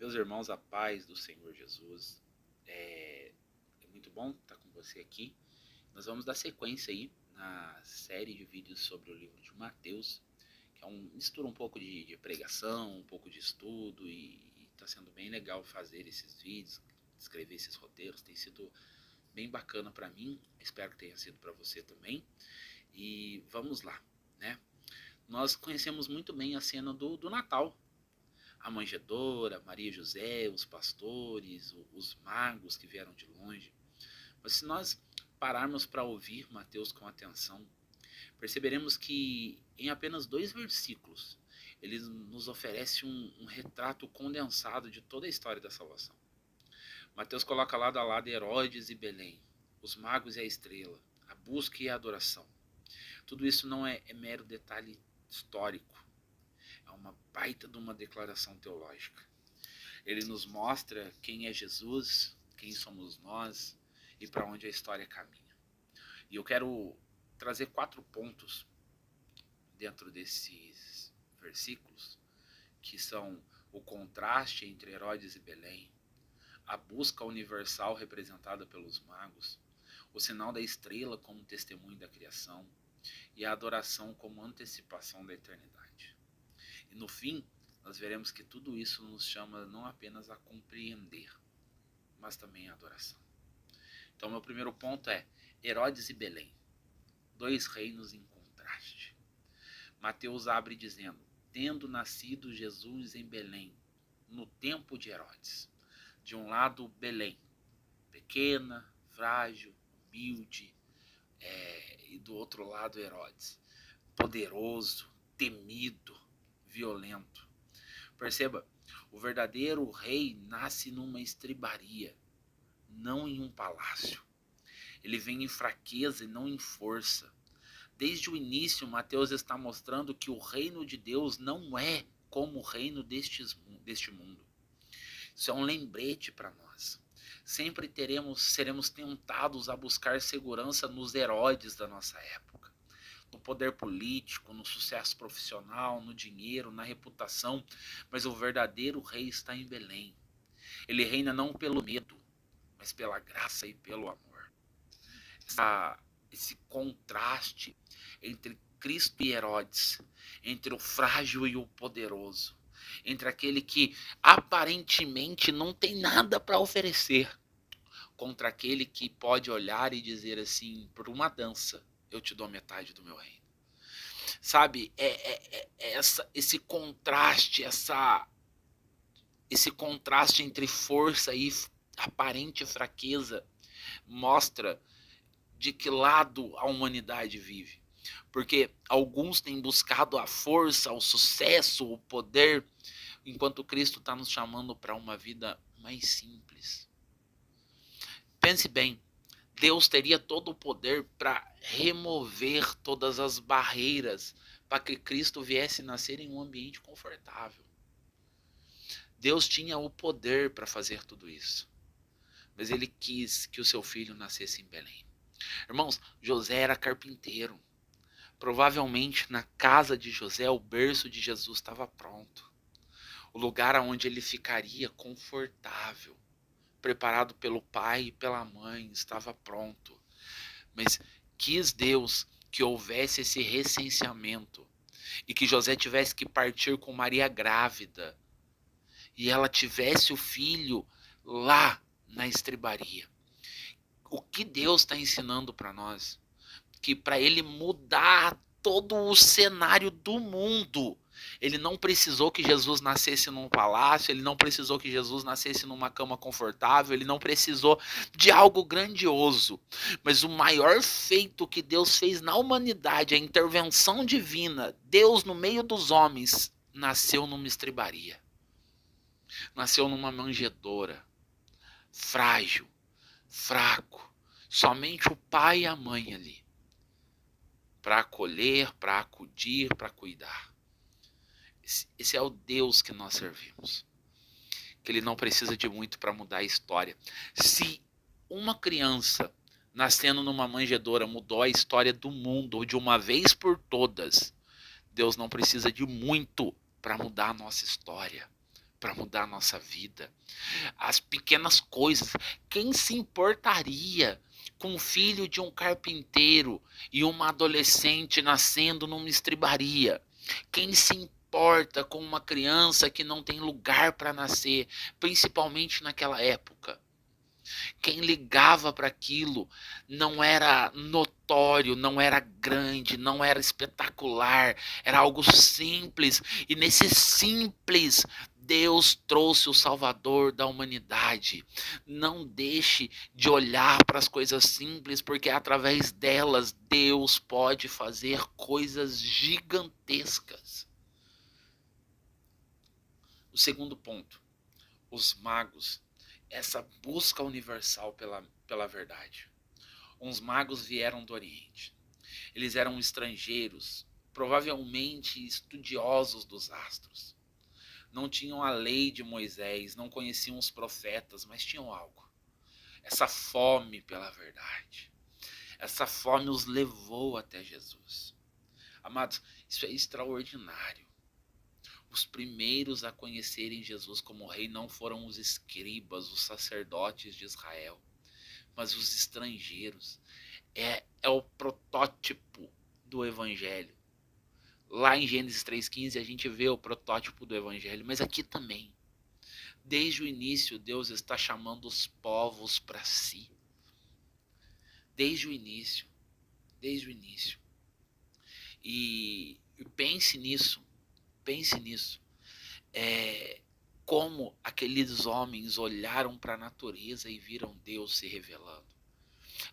Meus irmãos, a paz do Senhor Jesus. É muito bom estar com você aqui. Nós vamos dar sequência aí na série de vídeos sobre o livro de Mateus, que é mistura um pouco de pregação, um pouco de estudo, e está sendo bem legal fazer esses vídeos, escrever esses roteiros. Tem sido bem bacana para mim, espero que tenha sido para você também. E vamos lá, né? Nós conhecemos muito bem a cena do Natal. A manjedoura, Maria e José, os pastores, os magos que vieram de longe. Mas se nós pararmos para ouvir Mateus com atenção, perceberemos que em apenas 2 versículos ele nos oferece um retrato condensado de toda a história da salvação. Mateus coloca lado a lado Herodes e Belém, os magos e a estrela, a busca e a adoração. Tudo isso não é mero detalhe histórico, é uma baita de uma declaração teológica. Ele nos mostra quem é Jesus, quem somos nós e para onde a história caminha. E eu quero trazer 4 pontos dentro desses versículos, que são o contraste entre Herodes e Belém, a busca universal representada pelos magos, o sinal da estrela como testemunho da criação e a adoração como antecipação da eternidade. E no fim, nós veremos que tudo isso nos chama não apenas a compreender, mas também a adoração. Então, meu primeiro ponto é Herodes e Belém, 2 reinos em contraste. Mateus abre dizendo: tendo nascido Jesus em Belém, no tempo de Herodes. De um lado, Belém, pequena, frágil, humilde, e do outro lado, Herodes, poderoso, temido, violento. Perceba, o verdadeiro rei nasce numa estribaria, não em um palácio. Ele vem em fraqueza e não em força. Desde o início, Mateus está mostrando que o reino de Deus não é como o reino deste mundo. Isso é um lembrete para nós. Sempre seremos tentados a buscar segurança nos Herodes da nossa época. No poder político, no sucesso profissional, no dinheiro, na reputação. Mas o verdadeiro rei está em Belém. Ele reina não pelo medo, mas pela graça e pelo amor. Esse contraste entre Cristo e Herodes, entre o frágil e o poderoso, entre aquele que aparentemente não tem nada para oferecer, contra aquele que pode olhar e dizer assim: por uma dança eu te dou metade do meu reino. Sabe, esse contraste, esse contraste entre força e aparente fraqueza mostra de que lado a humanidade vive. Porque alguns têm buscado a força, o sucesso, o poder, enquanto Cristo está nos chamando para uma vida mais simples. Pense bem, Deus teria todo o poder para remover todas as barreiras para que Cristo viesse nascer em um ambiente confortável. Deus tinha o poder para fazer tudo isso, mas ele quis que o seu filho nascesse em Belém. Irmãos, José era carpinteiro. Provavelmente na casa de José o berço de Jesus estava pronto. O lugar onde ele ficaria confortável, preparado pelo pai e pela mãe, estava pronto. Mas quis Deus que houvesse esse recenseamento e que José tivesse que partir com Maria grávida e ela tivesse o filho lá na estribaria. O que Deus está ensinando para nós? Que para ele mudar todo o cenário do mundo, ele não precisou que Jesus nascesse num palácio, ele não precisou que Jesus nascesse numa cama confortável, ele não precisou de algo grandioso. Mas o maior feito que Deus fez na humanidade, a intervenção divina, Deus no meio dos homens, nasceu numa estribaria. Nasceu numa manjedoura, frágil, fraco, somente o pai e a mãe ali, para acolher, para acudir, para cuidar. Esse é o Deus que nós servimos. Que ele não precisa de muito para mudar a história. Se uma criança nascendo numa manjedoura mudou a história do mundo de uma vez por todas, Deus não precisa de muito para mudar a nossa história, para mudar a nossa vida. As pequenas coisas. Quem se importaria com o filho de um carpinteiro e uma adolescente nascendo numa estribaria? Quem se importa com uma criança que não tem lugar para nascer, principalmente naquela época? Quem ligava para aquilo não era notório, não era grande, não era espetacular, era algo simples. E nesse simples, Deus trouxe o Salvador da humanidade. Não deixe de olhar para as coisas simples, porque através delas Deus pode fazer coisas gigantescas. O segundo ponto, os magos, essa busca universal pela verdade. Uns magos vieram do Oriente. Eles eram estrangeiros, provavelmente estudiosos dos astros. Não tinham a lei de Moisés, não conheciam os profetas, mas tinham algo. Essa fome pela verdade. Essa fome os levou até Jesus. Amados, isso é extraordinário. Os primeiros a conhecerem Jesus como rei não foram os escribas, os sacerdotes de Israel, mas os estrangeiros. É o protótipo do evangelho. Lá em Gênesis 3,15 a gente vê o protótipo do evangelho, mas aqui também. Desde o início, Deus está chamando os povos para si. Desde o início. Desde o início. E pense nisso. Pense nisso. Como aqueles homens olharam para a natureza e viram Deus se revelando.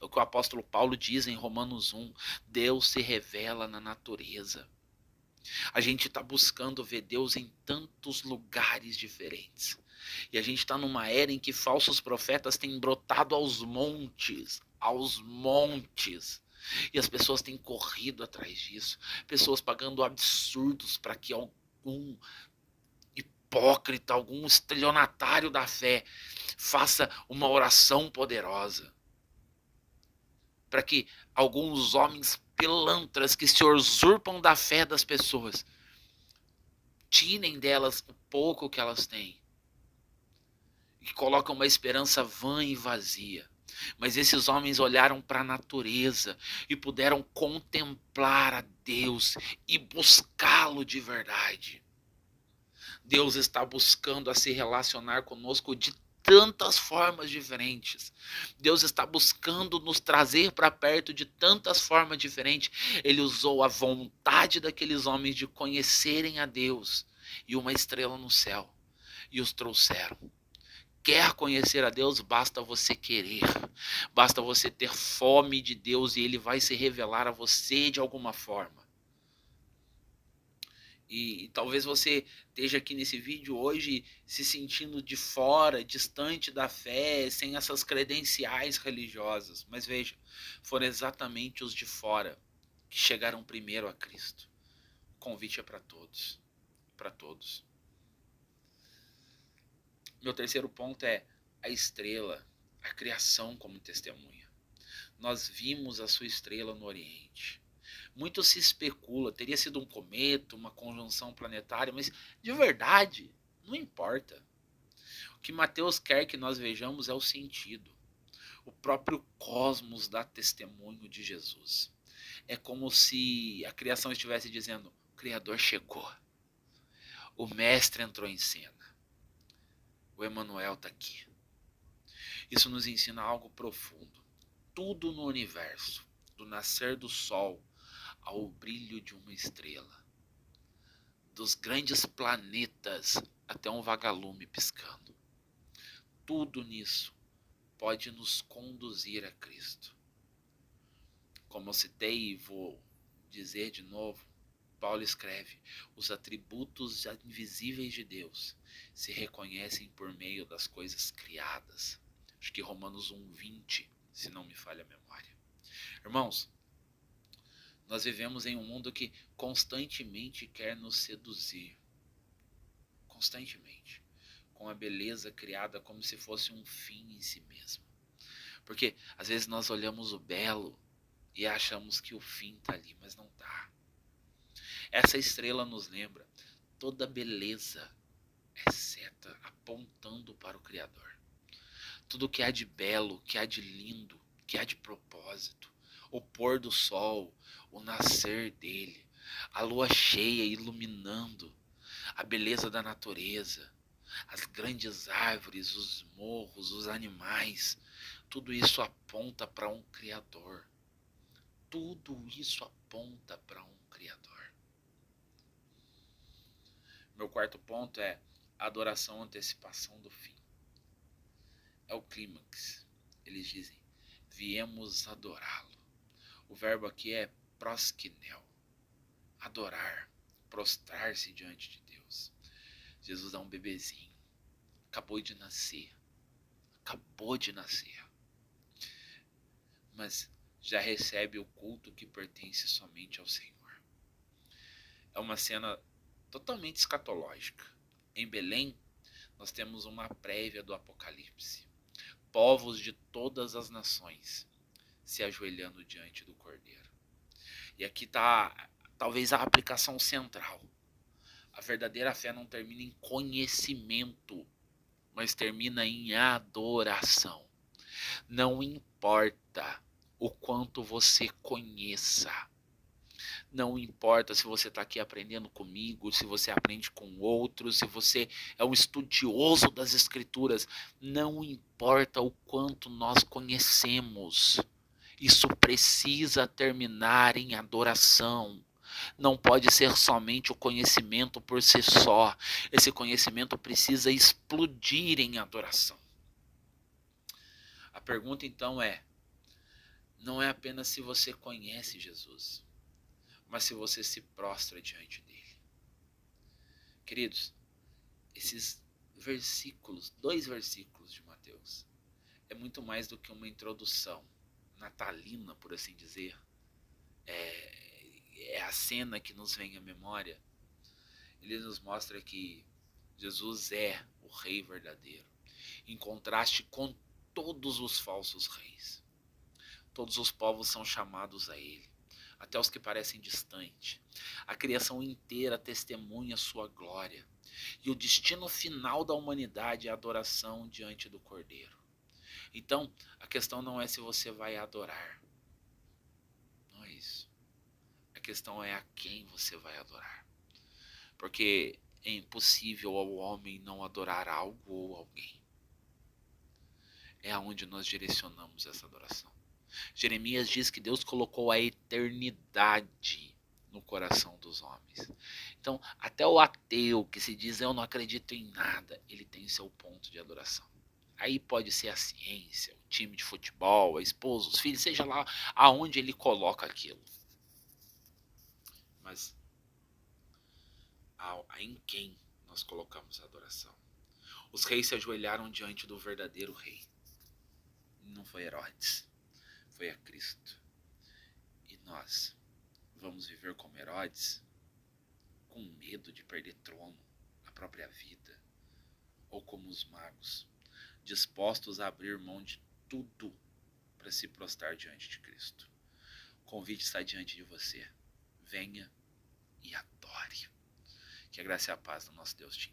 É o que o apóstolo Paulo diz em Romanos 1, Deus se revela na natureza. A gente está buscando ver Deus em tantos lugares diferentes. E a gente está numa era em que falsos profetas têm brotado aos montes, E as pessoas têm corrido atrás disso. Pessoas pagando absurdos para que algum hipócrita, algum estelionatário da fé faça uma oração poderosa. Para que alguns homens pilantras que se usurpam da fé das pessoas tirem delas o pouco que elas têm e colocam uma esperança vã e vazia. Mas esses homens olharam para a natureza e puderam contemplar a Deus e buscá-lo de verdade. Deus está buscando a se relacionar conosco de tantas formas diferentes. Deus está buscando nos trazer para perto de tantas formas diferentes. Ele usou a vontade daqueles homens de conhecerem a Deus e uma estrela no céu e os trouxeram. Quer conhecer a Deus, basta você querer. Basta você ter fome de Deus e Ele vai se revelar a você de alguma forma. E talvez você esteja aqui nesse vídeo hoje se sentindo de fora, distante da fé, sem essas credenciais religiosas. Mas veja, foram exatamente os de fora que chegaram primeiro a Cristo. O convite é para todos. Para todos. Meu terceiro ponto é a estrela, a criação como testemunha. Nós vimos a sua estrela no Oriente. Muito se especula, teria sido um cometa, uma conjunção planetária, mas de verdade, não importa. O que Mateus quer que nós vejamos é o sentido. O próprio cosmos dá testemunho de Jesus. É como se a criação estivesse dizendo, o Criador chegou. O Mestre entrou em cena. O Emanuel está aqui. Isso nos ensina algo profundo. Tudo no universo, do nascer do sol ao brilho de uma estrela, dos grandes planetas até um vagalume piscando. Tudo nisso pode nos conduzir a Cristo. Como eu citei e vou dizer de novo, Paulo escreve, os atributos invisíveis de Deus se reconhecem por meio das coisas criadas. Acho que Romanos 1:20, se não me falha a memória. Irmãos, nós vivemos em um mundo que constantemente quer nos seduzir. Constantemente. Com a beleza criada como se fosse um fim em si mesmo. Porque às vezes nós olhamos o belo e achamos que o fim está ali, mas não está. Essa estrela nos lembra toda beleza é seta apontando para o Criador. Tudo que há de belo, que há de lindo, que há de propósito, o pôr do sol, o nascer dele, a lua cheia iluminando, a beleza da natureza, as grandes árvores, os morros, os animais, tudo isso aponta para um Criador. Tudo isso aponta para um Criador. Meu quarto ponto é adoração, antecipação do fim. É o clímax. Eles dizem, viemos adorá-lo. O verbo aqui é proskinel, adorar, prostrar-se diante de Deus. Jesus é um bebezinho, acabou de nascer, mas já recebe o culto que pertence somente ao Senhor. É uma cena totalmente escatológica. Em Belém, nós temos uma prévia do Apocalipse. Povos de todas as nações se ajoelhando diante do Cordeiro. E aqui está talvez a aplicação central. A verdadeira fé não termina em conhecimento, mas termina em adoração. Não importa o quanto você conheça. Não importa se você está aqui aprendendo comigo, se você aprende com outros, se você é um estudioso das Escrituras. Não importa o quanto nós conhecemos. Isso precisa terminar em adoração. Não pode ser somente o conhecimento por si só. Esse conhecimento precisa explodir em adoração. A pergunta então não é apenas se você conhece Jesus, mas se você se prostra diante dele. Queridos, esses versículos, 2 versículos de Mateus, é muito mais do que uma introdução natalina, por assim dizer. É a cena que nos vem à memória. Ele nos mostra que Jesus é o rei verdadeiro, em contraste com todos os falsos reis. Todos os povos são chamados a ele, até os que parecem distantes. A criação inteira testemunha sua glória. E o destino final da humanidade é a adoração diante do Cordeiro. Então, a questão não é se você vai adorar. Não é isso. A questão é a quem você vai adorar. Porque é impossível ao homem não adorar algo ou alguém. É aonde nós direcionamos essa adoração. Jeremias diz que Deus colocou a eternidade no coração dos homens. Então, até o ateu que se diz eu não acredito em nada, ele tem seu ponto de adoração. Aí pode ser a ciência, o time de futebol, a esposa, os filhos, seja lá aonde ele coloca aquilo. Mas em quem nós colocamos a adoração? Os reis se ajoelharam diante do verdadeiro rei. Não foi Herodes, foi a Cristo. E nós vamos viver como Herodes, com medo de perder trono, a própria vida, ou como os magos, dispostos a abrir mão de tudo para se prostrar diante de Cristo. O convite está diante de você. Venha e adore. Que a graça e a paz do nosso Deus te